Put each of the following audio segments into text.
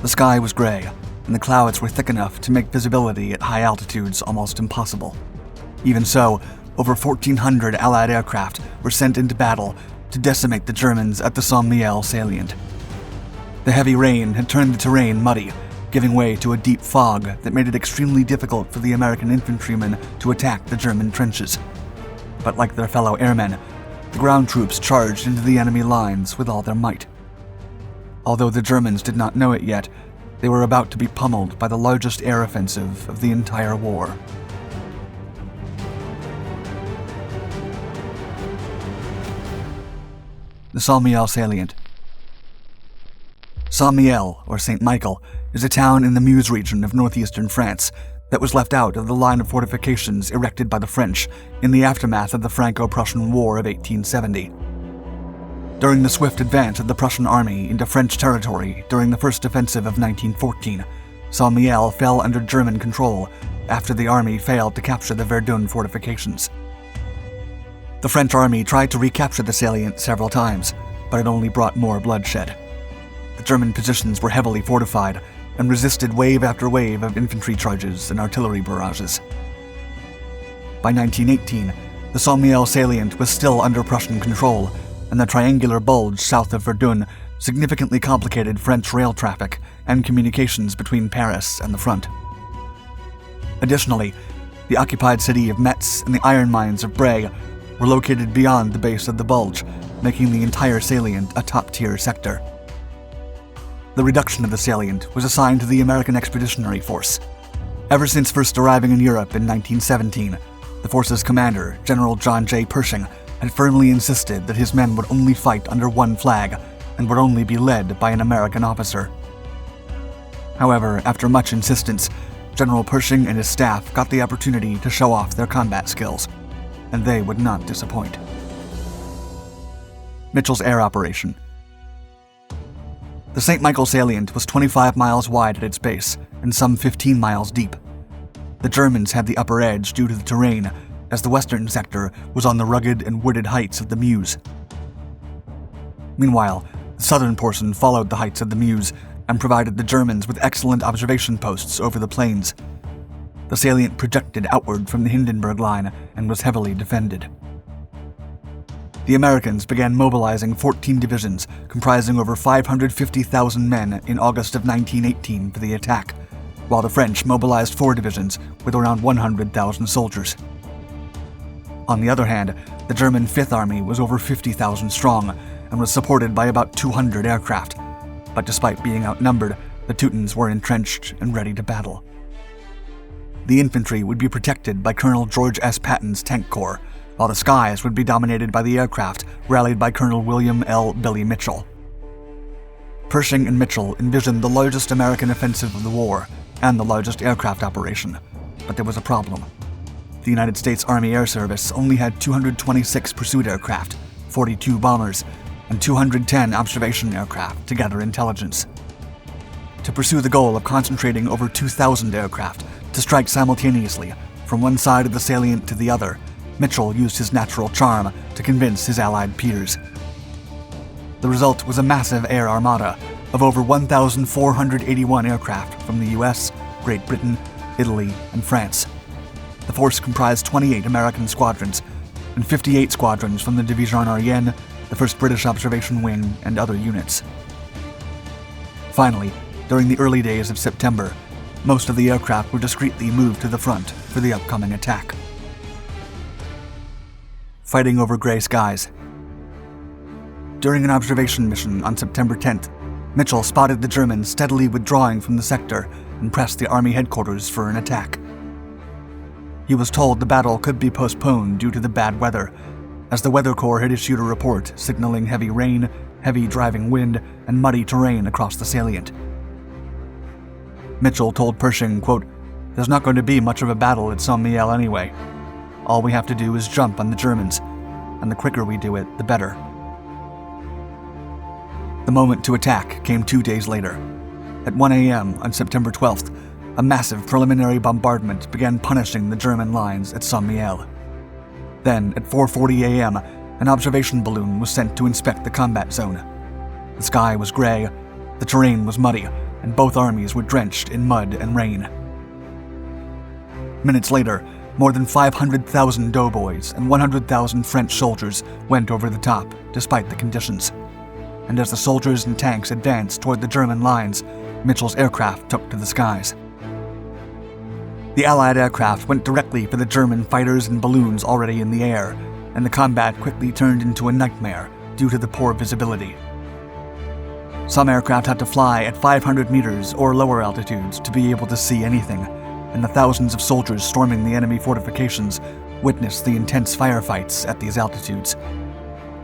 The sky was gray, and the clouds were thick enough to make visibility at high altitudes almost impossible. Even so, over 1,400 Allied aircraft were sent into battle to decimate the Germans at the Saint-Mihiel salient. The heavy rain had turned the terrain muddy, giving way to a deep fog that made it extremely difficult for the American infantrymen to attack the German trenches. But like their fellow airmen, the ground troops charged into the enemy lines with all their might. Although the Germans did not know it yet, they were about to be pummeled by the largest air offensive of the entire war. The Saint-Mihiel salient. Saint-Mihiel, or St. Michael, is a town in the Meuse region of northeastern France that was left out of the line of fortifications erected by the French in the aftermath of the Franco-Prussian War of 1870. During the swift advance of the Prussian army into French territory during the First Offensive of 1914, Saint-Mihiel fell under German control after the army failed to capture the Verdun fortifications. The French army tried to recapture the salient several times, but it only brought more bloodshed. The German positions were heavily fortified and resisted wave after wave of infantry charges and artillery barrages. By 1918, the Saint-Mihiel salient was still under Prussian control, and the triangular bulge south of Verdun significantly complicated French rail traffic and communications between Paris and the front. Additionally, the occupied city of Metz and the iron mines of Bray were located beyond the base of the bulge, making the entire salient a top-tier sector. The reduction of the salient was assigned to the American Expeditionary Force. Ever since first arriving in Europe in 1917, the force's commander, General John J. Pershing, had firmly insisted that his men would only fight under one flag and would only be led by an American officer. However, after much insistence, General Pershing and his staff got the opportunity to show off their combat skills, and they would not disappoint. Mitchell's air operation. The St. Michael salient was 25 miles wide at its base and some 15 miles deep. The Germans had the upper edge due to the terrain, as the western sector was on the rugged and wooded heights of the Meuse. Meanwhile, the southern portion followed the heights of the Meuse and provided the Germans with excellent observation posts over the plains. The salient projected outward from the Hindenburg Line and was heavily defended. The Americans began mobilizing 14 divisions comprising over 550,000 men in August of 1918 for the attack, while the French mobilized 4 divisions with around 100,000 soldiers. On the other hand, the German Fifth Army was over 50,000 strong and was supported by about 200 aircraft, but despite being outnumbered, the Teutons were entrenched and ready to battle. The infantry would be protected by Colonel George S. Patton's Tank Corps, while the skies would be dominated by the aircraft rallied by Colonel William L. Billy Mitchell. Pershing and Mitchell envisioned the largest American offensive of the war and the largest aircraft operation, but there was a problem. The United States Army Air Service only had 226 pursuit aircraft, 42 bombers, and 210 observation aircraft to gather intelligence. To pursue the goal of concentrating over 2,000 aircraft to strike simultaneously from one side of the salient to the other, Mitchell used his natural charm to convince his Allied peers. The result was a massive air armada of over 1,481 aircraft from the US, Great Britain, Italy, and France. The force comprised 28 American squadrons and 58 squadrons from the Division Ariane, the 1st British Observation Wing, and other units. Finally, during the early days of September, most of the aircraft were discreetly moved to the front for the upcoming attack. Fighting over gray skies. During an observation mission on September 10th, Mitchell spotted the Germans steadily withdrawing from the sector and pressed the Army headquarters for an attack. He was told the battle could be postponed due to the bad weather, as the Weather Corps had issued a report signaling heavy rain, heavy driving wind, and muddy terrain across the salient. Mitchell told Pershing, quote, "There's not going to be much of a battle at Saint-Mihiel anyway. All we have to do is jump on the Germans, and the quicker we do it, the better." The moment to attack came 2 days later. At 1 a.m. on September 12th, a massive preliminary bombardment began punishing the German lines at Saint-Mihiel. Then, at 4:40 a.m., an observation balloon was sent to inspect the combat zone. The sky was gray, the terrain was muddy, and both armies were drenched in mud and rain. Minutes later, more than 500,000 doughboys and 100,000 French soldiers went over the top, despite the conditions. And as the soldiers and tanks advanced toward the German lines, Mitchell's aircraft took to the skies. The Allied aircraft went directly for the German fighters and balloons already in the air, and the combat quickly turned into a nightmare due to the poor visibility. Some aircraft had to fly at 500 meters or lower altitudes to be able to see anything, and the thousands of soldiers storming the enemy fortifications witnessed the intense firefights at these altitudes.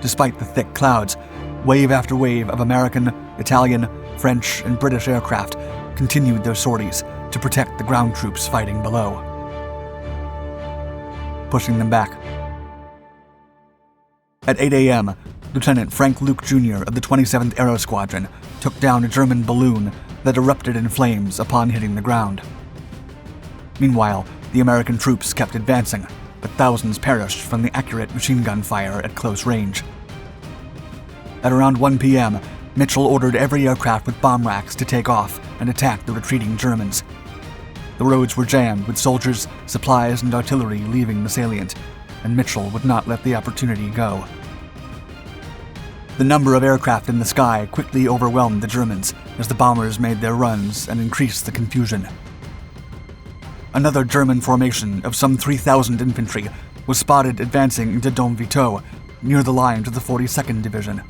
Despite the thick clouds, wave after wave of American, Italian, French, and British aircraft continued their sorties to protect the ground troops fighting below, pushing them back. At 8 a.m., Lieutenant Frank Luke Jr. of the 27th Aero Squadron took down a German balloon that erupted in flames upon hitting the ground. Meanwhile, the American troops kept advancing, but thousands perished from the accurate machine gun fire at close range. At around 1 p.m., Mitchell ordered every aircraft with bomb racks to take off and attack the retreating Germans. The roads were jammed with soldiers, supplies, and artillery leaving the salient, and Mitchell would not let the opportunity go. The number of aircraft in the sky quickly overwhelmed the Germans as the bombers made their runs and increased the confusion. Another German formation of some 3,000 infantry was spotted advancing into Dom Vito, near the lines of the 42nd Division.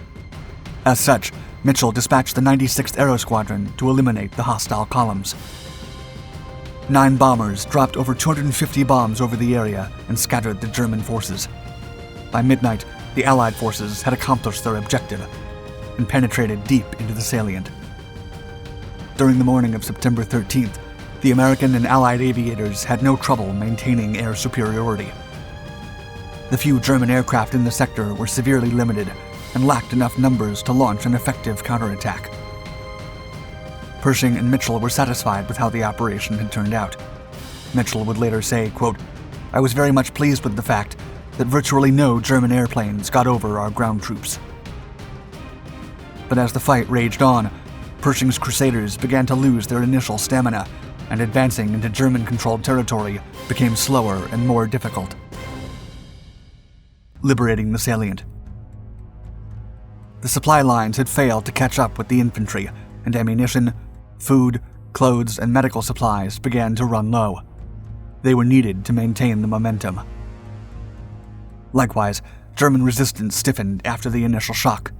As such, Mitchell dispatched the 96th Aero Squadron to eliminate the hostile columns. 9 bombers dropped over 250 bombs over the area and scattered the German forces. By midnight, the Allied forces had accomplished their objective and penetrated deep into the salient. During the morning of September 13th, the American and Allied aviators had no trouble maintaining air superiority. The few German aircraft in the sector were severely limited and lacked enough numbers to launch an effective counterattack. Pershing and Mitchell were satisfied with how the operation had turned out. Mitchell would later say, quote, "I was very much pleased with the fact that virtually no German airplanes got over our ground troops." But as the fight raged on, Pershing's Crusaders began to lose their initial stamina, and advancing into German-controlled territory became slower and more difficult. Liberating the salient. The supply lines had failed to catch up with the infantry, and ammunition, food, clothes, and medical supplies began to run low. They were needed to maintain the momentum. Likewise, German resistance stiffened after the initial shock.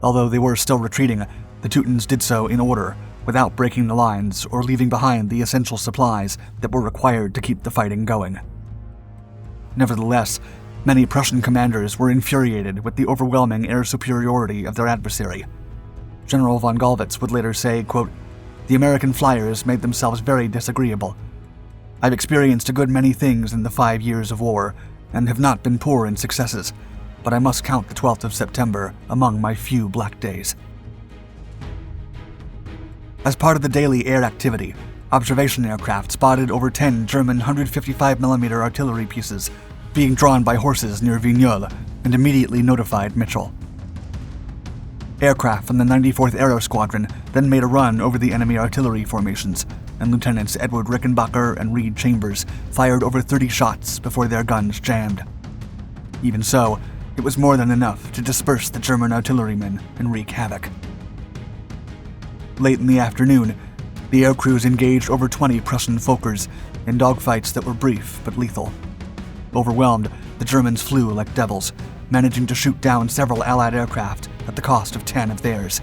Although they were still retreating, the Teutons did so in order, without breaking the lines or leaving behind the essential supplies that were required to keep the fighting going. Nevertheless, many Prussian commanders were infuriated with the overwhelming air superiority of their adversary. General von Gallwitz would later say, quote, "The American flyers made themselves very disagreeable. I've experienced a good many things in the 5 years of war, and have not been poor in successes, but I must count the 12th of September among my few black days." As part of the daily air activity, observation aircraft spotted over 10 German 155mm artillery pieces being drawn by horses near Vigneulles and immediately notified Mitchell. Aircraft from the 94th Aero Squadron then made a run over the enemy artillery formations, and Lieutenants Edward Rickenbacker and Reed Chambers fired over 30 shots before their guns jammed. Even so, it was more than enough to disperse the German artillerymen and wreak havoc. Late in the afternoon, the air crews engaged over 20 Prussian Fokkers in dogfights that were brief but lethal. Overwhelmed, the Germans flew like devils, managing to shoot down several Allied aircraft at the cost of 10 of theirs.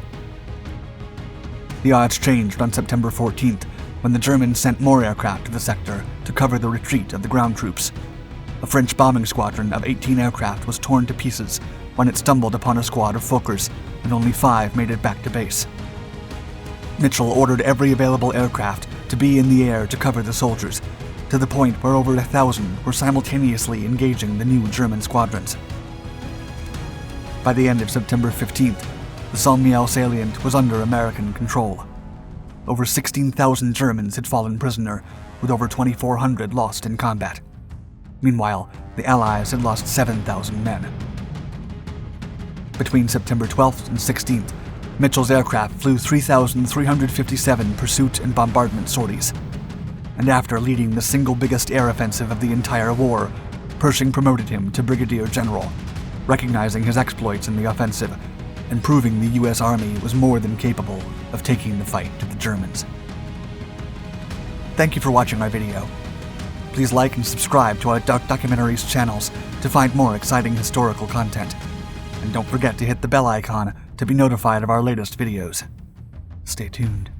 The odds changed on September 14th, when the Germans sent more aircraft to the sector to cover the retreat of the ground troops. A French bombing squadron of 18 aircraft was torn to pieces when it stumbled upon a squad of Fokkers, and only 5 made it back to base. Mitchell ordered every available aircraft to be in the air to cover the soldiers, to the point where over 1,000 were simultaneously engaging the new German squadrons. By the end of September 15th, the Saint-Mihiel salient was under American control. Over 16,000 Germans had fallen prisoner, with over 2,400 lost in combat. Meanwhile, the Allies had lost 7,000 men. Between September 12th and 16th, Mitchell's aircraft flew 3,357 pursuit and bombardment sorties. And after leading the single biggest air offensive of the entire war, Pershing promoted him to brigadier general, recognizing his exploits in the offensive and proving the U.S. Army was more than capable of taking the fight to the Germans. Thank you for watching our video. Please like and subscribe to our Documentaries channels to find more exciting historical content. And don't forget to hit the bell icon to be notified of our latest videos. Stay tuned.